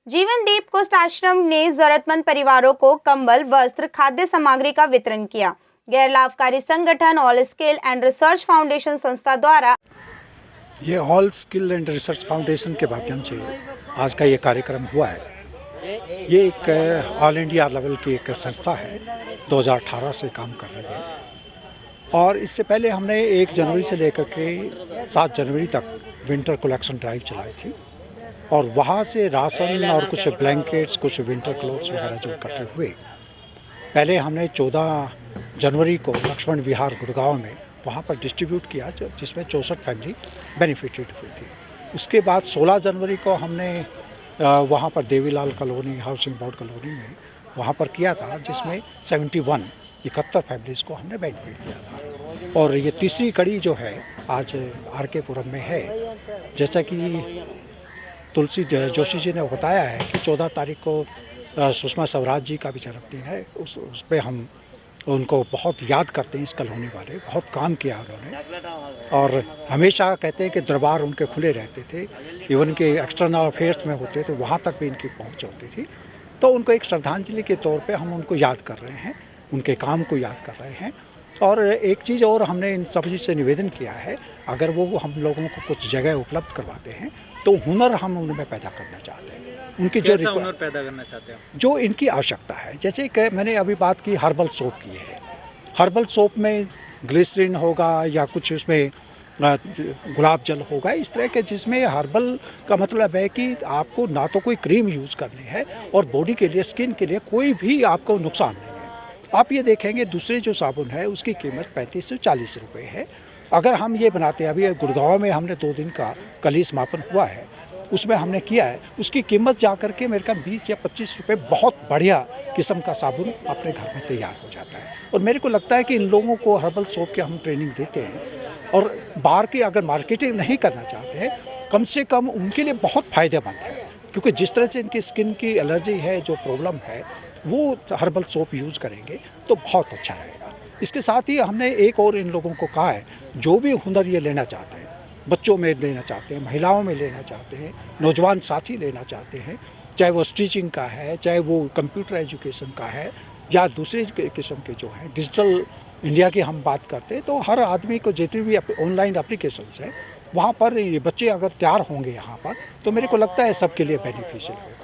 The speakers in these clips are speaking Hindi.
जीवनदीप कुष्ठ आश्रम ने जरूरतमंद परिवारों को कंबल, वस्त्र, खाद्य सामग्री का वितरण किया। गैर लाभकारी संगठन all skill and research foundation संस्था द्वारा ये all skill and research foundation के माध्यम से आज का ये कार्यक्रम हुआ है। ये एक ऑल इंडिया लेवल की एक संस्था है, 2018 से काम कर रही है और इससे पहले हमने 1 जनवरी से लेकर के 7 जनवरी तक विंटर कलेक्शन ड्राइव चलाई थी और वहाँ से राशन और कुछ ब्लैंकेट्स, कुछ विंटर क्लोथ्स वगैरह जो इकट्ठे हुए, पहले हमने 14 जनवरी को लक्ष्मण विहार गुड़गांव में वहाँ पर डिस्ट्रीब्यूट किया, जिसमें 64 फैमिली बेनिफिटेड हुई थी। उसके बाद 16 जनवरी को हमने वहाँ पर Devilal colony, housing board colony में वहाँ पर किया था, जिसमें 71 फैमिलीज़ को हमने बेनिफिट दिया था। और ये तीसरी कड़ी जो है आज आर.के. पुरम में है। जैसा कि तुलसी जोशी जी ने बताया है कि 14 तारीख को सुषमा स्वराज जी का भी जन्मदिन है। उस पे हम उनको बहुत याद करते हैं। इस कॉलोनी वाले बहुत काम किया उन्होंने और हमेशा कहते हैं कि दरबार उनके खुले रहते थे। इवन के एक्सटर्नल अफेयर्स में होते थे, वहाँ तक भी इनकी पहुँच होती थी। तो उनको एक श्रद्धांजलि के तौर पे हम उनको याद कर रहे हैं, उनके काम को याद कर रहे हैं। और एक चीज़ और हमने इन सभी से निवेदन किया है, अगर वो हम लोगों को कुछ जगह उपलब्ध करवाते हैं तो हुनर हम उनमें पैदा करना चाहते हैं। उनकी जो हुनर पैदा करना चाहते हैं, जो इनकी आवश्यकता है। जैसे कि मैंने अभी बात की हर्बल सोप की है। हर्बल सोप में ग्लिसरीन होगा या कुछ उसमें गुलाब जल होगा, इस तरह के, जिसमें हर्बल का मतलब है कि आपको ना तो कोई क्रीम यूज़ करनी है और बॉडी के लिए, स्किन के लिए कोई भी आपको नुकसान नहीं है। आप ये देखेंगे दूसरे जो साबुन है उसकी कीमत 35 से 40 रुपये है। अगर हम ये बनाते हैं, अभी गुड़गांव में हमने 2 दिन का कली समापन हुआ है, उसमें हमने किया है, उसकी कीमत जा कर के मेरे का 20 या 25 रुपये बहुत बढ़िया किस्म का साबुन अपने घर में तैयार हो जाता है। और मेरे को लगता है कि इन लोगों को हर्बल सोप की हम ट्रेनिंग देते हैं और बाहर की अगर मार्केटिंग नहीं करना चाहते हैं, कम से कम उनके लिए बहुत फ़ायदेमंद है। क्योंकि जिस तरह से इनकी स्किन की एलर्जी है, जो प्रॉब्लम है, वो हर्बल सोप यूज़ करेंगे तो बहुत अच्छा रहेगा। इसके साथ ही हमने एक और इन लोगों को कहा है, जो भी हुनर ये लेना चाहते हैं, बच्चों में लेना चाहते हैं, महिलाओं में लेना चाहते हैं, नौजवान साथी लेना चाहते हैं, चाहे वो स्टिचिंग का है, चाहे वो कंप्यूटर एजुकेशन का है या दूसरे किस्म के जो हैं, डिजिटल इंडिया की हम बात करते हैं, तो हर आदमी को जितनी भी ऑनलाइन एप्लीकेशंस हैं, वहाँ पर ये बच्चे अगर तैयार होंगे यहाँ पर, तो मेरे को लगता है सबके लिए बेनिफिशियल होगा।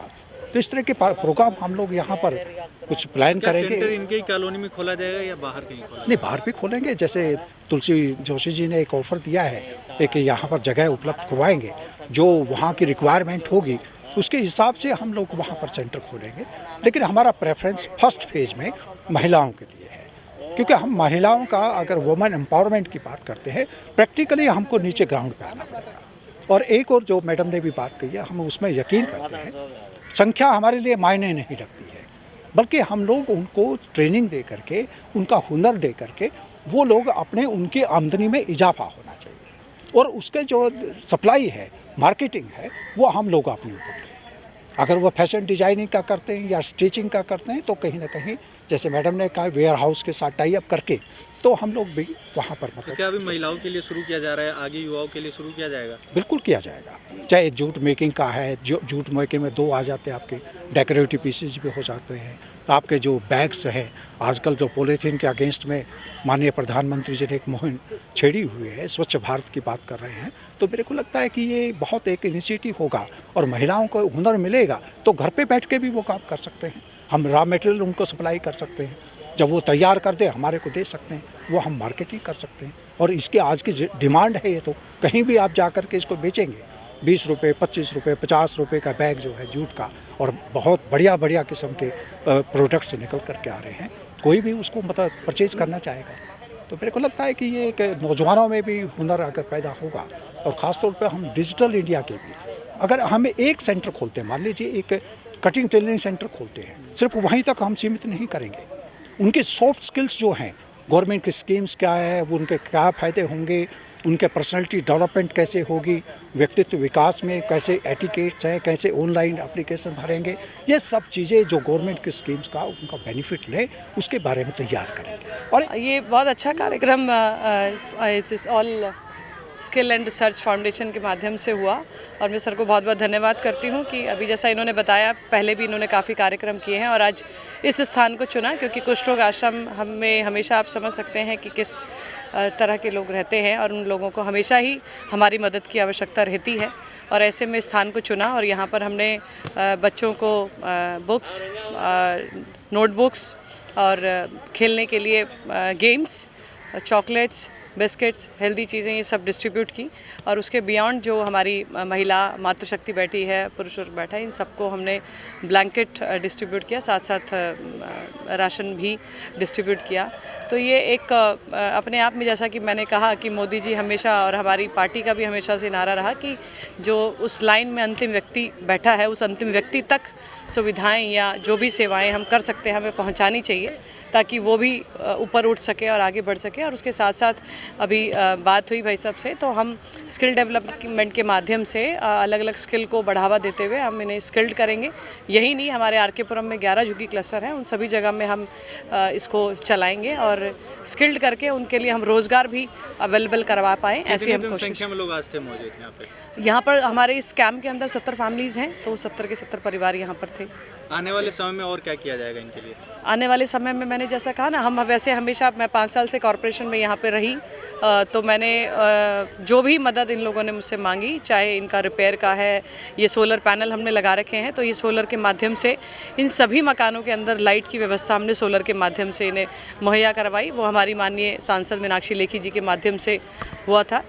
तो इस तरह के प्रोग्राम हम लोग यहाँ पर कुछ प्लान करेंगे। सेंटर इनके ही कॉलोनी में खोला जाएगा या बाहर कहीं खोला? नहीं, बाहर भी खोलेंगे। जैसे तुलसी जोशी जी ने एक ऑफ़र दिया है कि यहाँ पर जगह उपलब्ध करवाएंगे, जो वहाँ की रिक्वायरमेंट होगी उसके हिसाब से हम लोग वहाँ पर सेंटर खोलेंगे। लेकिन हमारा प्रेफरेंस फर्स्ट फेज़ में महिलाओं के लिए है, क्योंकि हम महिलाओं का अगर वुमेन एम्पावरमेंट की बात करते हैं, प्रैक्टिकली हमको नीचे ग्राउंड पे आना पड़ेगा। और एक और जो मैडम ने भी बात कही है, हम उसमें यकीन करते हैं, संख्या हमारे लिए मायने नहीं रखती है, बल्कि हम लोग उनको ट्रेनिंग दे करके, उनका हुनर दे करके, वो लोग अपने उनकी आमदनी में इजाफा होना चाहिए और उसके जो सप्लाई है, मार्केटिंग है, वो हम लोग अपने ऊपर लेंगे। अगर वो फैशन डिजाइनिंग का करते हैं या स्टिचिंग का करते हैं, तो कहीं ना कहीं, जैसे मैडम ने कहा, वेयर हाउस के साथ टाई अप करके, तो हम लोग भी वहाँ पर मतलब क्या अभी महिलाओं के लिए शुरू किया जा रहा है, आगे युवाओं के लिए शुरू किया जाएगा? बिल्कुल किया जाएगा। चाहे जूट मेकिंग का है, जो जूट मेकिंग में 2 आ जाते हैं, आपके डेकोरेटिव पीसेज भी हो जाते हैं। आपके जो बैग्स हैं, आजकल जो पॉलीथीन के अगेंस्ट में माननीय प्रधानमंत्री जी ने एक मुहिम छेड़ी हुई है, स्वच्छ भारत की बात कर रहे हैं, तो मेरे को लगता है कि ये बहुत एक इनिशिएटिव होगा और महिलाओं को हुनर मिलेगा तो घर पे बैठ के भी वो काम कर सकते हैं। हम रॉ मटेरियल उनको सप्लाई कर सकते हैं, जब वो तैयार कर दे हमारे को दे सकते हैं, वो हम मार्केटिंग कर सकते हैं। और इसके आज की डिमांड है, ये तो कहीं भी आप जा कर के इसको बेचेंगे, 20 रुपये, 25 रुपये, 50 रुपये का बैग जो है जूट का, और बहुत बढ़िया बढ़िया किस्म के प्रोडक्ट्स निकल करके आ रहे हैं, कोई भी उसको मतलब परचेज़ करना चाहेगा। तो मेरे को लगता है कि ये एक नौजवानों में भी हुनर अगर पैदा होगा, और ख़ासतौर पर हम डिजिटल इंडिया के भी, अगर हम एक सेंटर खोलते हैं, मान लीजिए एक कटिंग टेलरिंग सेंटर खोलते हैं, सिर्फ वहीं तक हम सीमित नहीं करेंगे। उनके सॉफ्ट स्किल्स जो हैं, गवर्नमेंट की स्कीम्स क्या है, वो उनके क्या फ़ायदे होंगे, उनके पर्सनालिटी डेवलपमेंट कैसे होगी, व्यक्तित्व विकास में कैसे एटिकेट्स हैं, कैसे ऑनलाइन एप्लीकेशन भरेंगे, ये सब चीज़ें जो गवर्नमेंट की स्कीम्स का उनका बेनिफिट लें, उसके बारे में तैयार करेंगे। और ये बहुत अच्छा कार्यक्रम all skill and research foundation के माध्यम से हुआ और मैं सर को बहुत बहुत धन्यवाद करती हूँ कि अभी जैसा इन्होंने बताया पहले भी इन्होंने काफ़ी कार्यक्रम किए हैं और आज इस स्थान को चुना क्योंकि कुष्ठ रोग आश्रम हमें हमेशा आप समझ सकते हैं कि किस तरह के लोग रहते हैं और उन लोगों को हमेशा ही हमारी मदद की आवश्यकता रहती है और ऐसे में स्थान को चुना और यहाँ पर हमने बच्चों को बुक्स, नोटबुक्स और खेलने के लिए गेम्स, चॉकलेट्स, बिस्किट्स, हेल्दी चीज़ें ये सब डिस्ट्रीब्यूट की और उसके बियॉन्ड जो हमारी महिला मातृशक्ति बैठी है, पुरुष वर्ग बैठा है, इन सबको हमने ब्लैंकेट डिस्ट्रीब्यूट किया, साथ साथ राशन भी डिस्ट्रीब्यूट किया। तो ये एक अपने आप में जैसा कि मैंने कहा कि मोदी जी हमेशा और हमारी पार्टी का भी हमेशा से नारा रहा कि जो उस लाइन में अंतिम व्यक्ति बैठा है उस अंतिम व्यक्ति तक सुविधाएं या जो भी सेवाएं हम कर सकते हैं हमें पहुंचानी चाहिए ताकि वो भी ऊपर उठ सके और आगे बढ़ सके। और उसके साथ साथ अभी बात हुई भाई साहब से, तो हम स्किल डेवलपमेंट के माध्यम से अलग अलग स्किल को बढ़ावा देते हुए हम इन्हें स्किल्ड करेंगे। यही नहीं, हमारे आर.के.पुरम में 11 झुग्गी क्लस्टर हैं, उन सभी जगह में हम इसको चलाएंगे और स्किल्ड करके उनके लिए हम रोज़गार भी अवेलेबल करवा पाएँ, ऐसी हम कोशिश। संख्या में लोग आज थे मौजूद यहाँ पर हमारे इस कैंप के अंदर 70 फैमिलीज़ हैं, तो 70 के 70 परिवार यहाँ पर थे। आने वाले समय में और क्या किया जाएगा इनके लिए? आने वाले समय में मैंने जैसा कहा ना, हम वैसे हमेशा, मैं 5 साल से कॉरपोरेशन में यहाँ पे रही, तो मैंने जो भी मदद इन लोगों ने मुझसे मांगी, चाहे इनका रिपेयर का है, ये सोलर पैनल हमने लगा रखे हैं, तो ये सोलर के माध्यम से इन सभी मकानों के अंदर लाइट की व्यवस्था हमने सोलर के माध्यम से इन्हें मुहैया करवाई। वो हमारी माननीय सांसद मीनाक्षी लेखी जी के माध्यम से हुआ था।